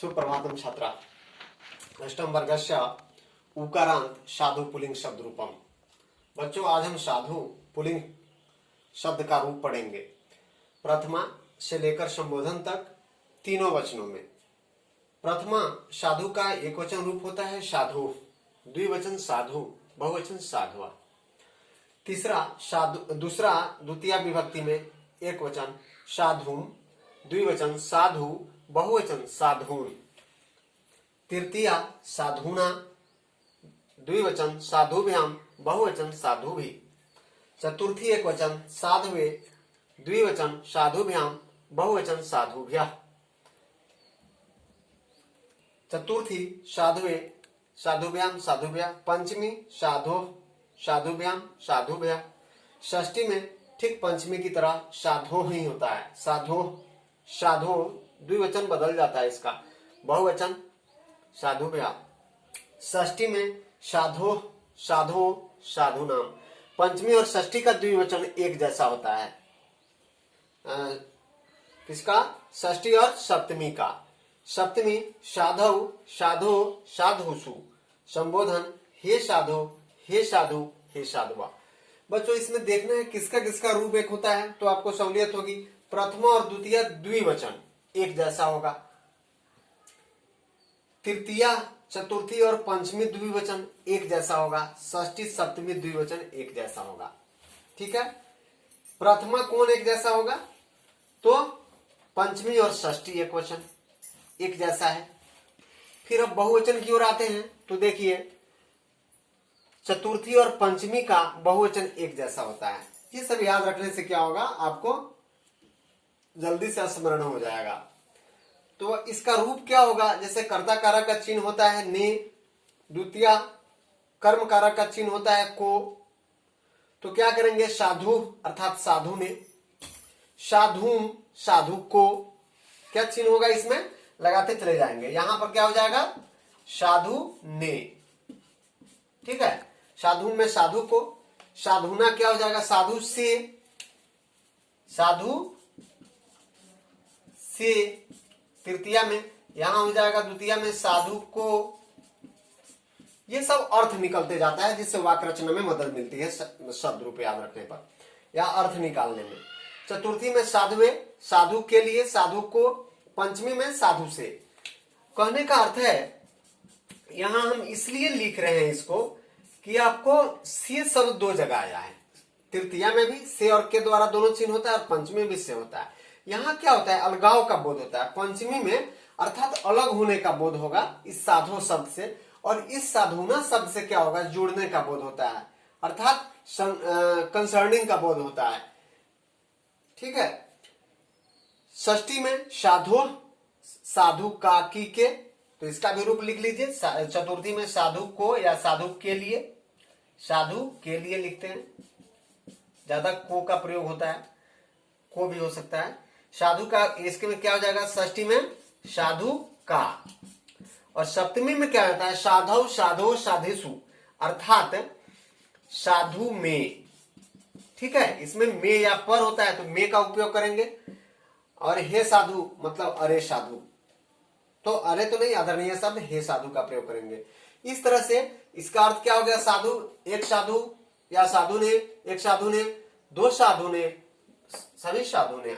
सुप्रभातम छात्रा। अष्टम वर्गस्य उकारांत साधु पुलिंग शब्द रूपम। बच्चों, आज हम साधु पुलिंग शब्द का रूप पढ़ेंगे। प्रथमा से लेकर संबोधन तक तीनों वचनों में। प्रथमा साधु का एक वचन रूप होता है साधु, द्विवचन साधु, बहुवचन साधुआ। तीसरा साधु, दूसरा द्वितीय विभक्ति में एक वचन साधु, द्विवचन साधु, बहुवचन साधुन। तृतीया साधुना, द्विवचन साधुभ्याम, बहुवचन साधुभी। चतुर्थी एक वचन साधवे, द्विवचन साधुभ्याम, बहुवचन साधुभ्यः। चतुर्थी साधुवे, साधुभ्याम, साधुभ्यः। पंचमी साधो, साधुभ्याम, साधुभ्यः। षष्ठी में ठीक पंचमी की तरह साधो ही होता है। साधो, साधो द्विवचन बदल जाता है इसका, बहुवचन साधुभ्याम। षष्ठी में साधो, साधो, साधु नाम। पंचमी और षष्ठी का द्विवचन एक जैसा होता है। किसका? षष्ठी और सप्तमी का। सप्तमी साधव, साधो, साधुषु। संबोधन हे साधो, हे साधु, हे साधुआ। बच्चों, इसमें देखना है किसका किसका रूप एक होता है तो आपको सहूलियत होगी। प्रथमा और द्वितीय द्विवचन एक जैसा होगा। तृतीया, चतुर्थी और पंचमी द्विवचन एक जैसा होगा। षष्ठी सप्तमी द्विवचन एक जैसा होगा। ठीक है। प्रथमा कौन एक जैसा होगा? तो पंचमी और षष्ठी एक वचन एक जैसा है। फिर अब बहुवचन की ओर आते हैं तो देखिए, चतुर्थी और पंचमी का बहुवचन एक जैसा होता है। ये सब याद रखने से क्या होगा, आपको जल्दी से स्मरण हो जाएगा। तो इसका रूप क्या होगा? जैसे कर्ता कारक का चिन्ह होता है ने, द्वितीय कर्म कारक का चिन्ह होता है को। तो क्या करेंगे? साधु अर्थात साधु ने, साधु, साधु को। क्या चिन्ह होगा इसमें? लगाते चले जाएंगे। यहां पर क्या हो जाएगा? साधु ने। ठीक है। साधु में साधु को, साधुना क्या हो जाएगा? साधु से, साधु से। तृतीया में यहां हो जाएगा, द्वितीया में साधु को। ये सब अर्थ निकलते जाता है जिससे वाक्य रचना में मदद मिलती है शब्द रूप याद रखने पर या अर्थ निकालने में। चतुर्थी में साधुवे, साधु के लिए, साधु को। पंचमी में साधु से। कहने का अर्थ है, यहां हम इसलिए लिख रहे हैं इसको कि आपको से शब्द दो जगह आया है। तृतीया में भी से और के द्वारा दोनों चिन्ह होता है और पंचमी में भी से होता है। यहाँ क्या होता है? अलगाव का बोध होता है। पंचमी में अर्थात अलग होने का बोध होगा इस साधु शब्द से, और इस साधुना शब्द से क्या होगा? जुड़ने का बोध होता है, अर्थात कंसर्निंग का बोध होता है। ठीक है। षष्ठी में साधु, साधु का की के, तो इसका भी रूप लिख लीजिए। चतुर्थी में साधु को या साधु के लिए, साधु के लिए लिखते हैं, ज्यादा को का प्रयोग होता है, को भी हो सकता है। साधु का, इसके में क्या हो जाएगा? षष्ठी में साधु का। और सप्तमी में क्या होता है? साधव, साधो, साधेसु, अर्थात साधु में। ठीक है। इसमें में या पर होता है तो में का उपयोग करेंगे। और हे साधु मतलब अरे साधु, तो अरे तो नहीं, आदरणीय शब्द हे साधु का प्रयोग करेंगे। इस तरह से इसका अर्थ क्या हो गया? साधु, एक साधु या साधु ने, एक साधु ने, दो साधु ने, सभी साधु ने,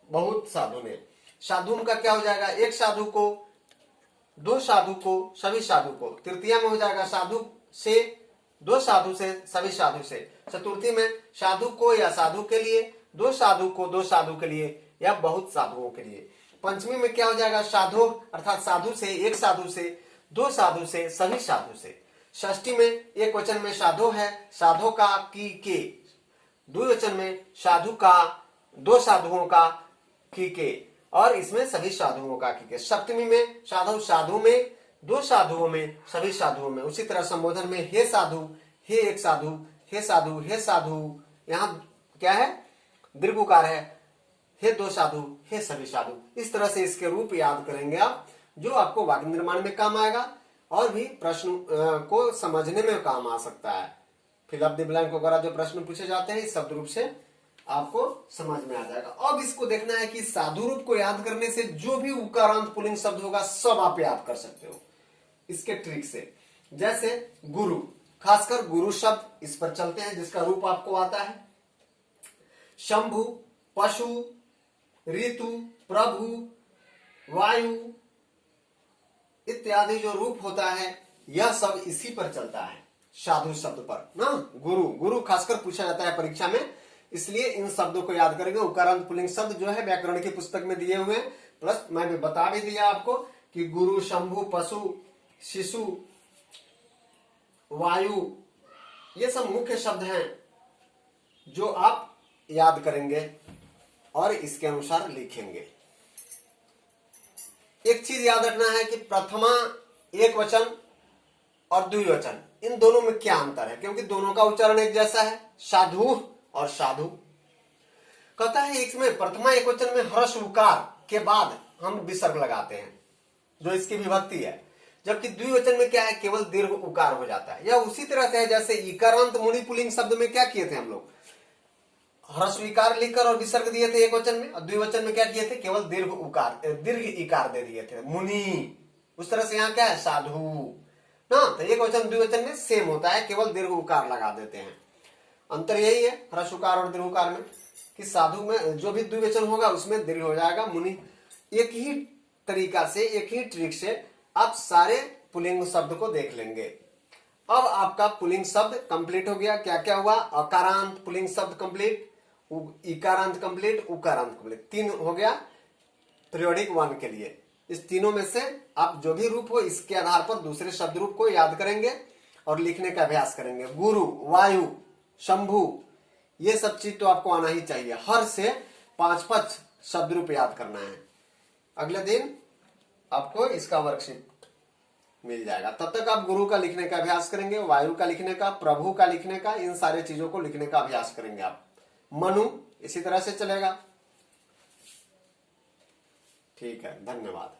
बहुत साधु ने। साधु का क्या हो जाएगा? एक साधु को, दो साधु को, सभी साधु को। तृतीया में हो जाएगा साधु से, दो साधु से, सभी साधु से। चतुर्थी में साधु को या साधु के लिए, दो साधु को, दो साधु के लिए या बहुत साधुओं के लिए। पंचमी में क्या हो जाएगा? साधु अर्थात साधु से, एक साधु से, दो साधु से, सभी साधु से। षष्ठी में एक वचन में साधु है, साधो का की के। द्विवचन में साधु का, दो साधुओं का की के, और इसमें सभी साधुओं का की के। सप्तमी में साधु, साधु में, दो साधुओं में, सभी साधुओं में। उसी तरह संबोधन में हे साधु, हे एक साधु, हे साधु, हे साधु। यहाँ क्या है? दीर्घकार है। हे दो साधु, हे सभी साधु। इस तरह से इसके रूप याद करेंगे आप, जो आपको वाक्य निर्माण में काम आएगा और भी प्रश्न को समझने में काम आ सकता है। फिल अप द ब्लैंक वगैरह जो प्रश्न पूछे जाते हैं इस शब्द रूप से आपको समझ में आ जाएगा। अब इसको देखना है कि साधु रूप को याद करने से जो भी उकारांत पुल्लिंग शब्द होगा सब आप याद कर सकते हो इसके ट्रिक से। जैसे गुरु, खासकर गुरु शब्द इस पर चलते हैं जिसका रूप आपको आता है। शंभु, पशु, ऋतु, प्रभु, वायु इत्यादि जो रूप होता है यह सब इसी पर चलता है, साधु शब्द पर ना। गुरु, गुरु खासकर पूछा जाता है परीक्षा में, इसलिए इन शब्दों को याद करेंगे। उकारांत पुल्लिंग शब्द जो है व्याकरण की पुस्तक में दिए हुए हैं, प्लस मैं भी बता भी दिया आपको कि गुरु, शंभु, पशु, शिशु, वायु ये सब मुख्य शब्द हैं जो आप याद करेंगे और इसके अनुसार लिखेंगे। एक चीज याद रखना है कि प्रथमा एक वचन और द्विवचन इन दोनों में क्या अंतर है, क्योंकि दोनों का उच्चारण एक जैसा है, साधु और साधु। कहता है इसमें प्रथमा एक वचन में ह्रस्व उकार के बाद हम विसर्ग लगाते हैं जो इसकी विभक्ति है, जबकि द्विवचन में क्या है, केवल दीर्घ उकार हो जाता है। यह उसी तरह से है जैसे इकारांत मुनि पुल्लिंग शब्द में क्या किए थे हम लोग, ह्रस्व इकार लिखकर और विसर्ग दिए थे एक वचन में, और द्विवचन में क्या किए थे, केवल दीर्घ इकार दे दिए थे, मुनि। उस तरह से यहाँ क्या है, साधु ना। तो एक वचन द्विवचन में सेम होता है, केवल दीर्घ उकार लगा देते हैं। अंतर यही है ह्रस्व उकार और दीर्घ उकार में कि साधु में जो भी द्विवचन होगा उसमें दीर्घ हो जाएगा, मुनि। एक ही तरीका से, एक ही ट्रिक से आप सारे पुल्लिंग शब्द को देख लेंगे। अब आपका पुल्लिंग शब्द कंप्लीट हो गया। क्या क्या हुआ, अकारांत पुल्लिंग शब्द कंप्लीट, इकारांत कंप्लीट, उकारांत कंप्लीट, 3 हो गया पीरियोडिक 1 के लिए। इस तीनों में से आप जो भी रूप हो इसके आधार पर दूसरे शब्द रूप को याद करेंगे और लिखने का अभ्यास करेंगे। गुरु, वायु, शंभु ये सब चीज तो आपको आना ही चाहिए। हर से 5-5 शब्द रूप याद करना है। अगले दिन आपको इसका वर्कशीट मिल जाएगा। तब तक आप गुरु का लिखने का अभ्यास करेंगे, वायु का लिखने का, प्रभु का लिखने का, इन सारे चीजों को लिखने का अभ्यास करेंगे आप। मनु इसी तरह से चलेगा। ठीक है, धन्यवाद।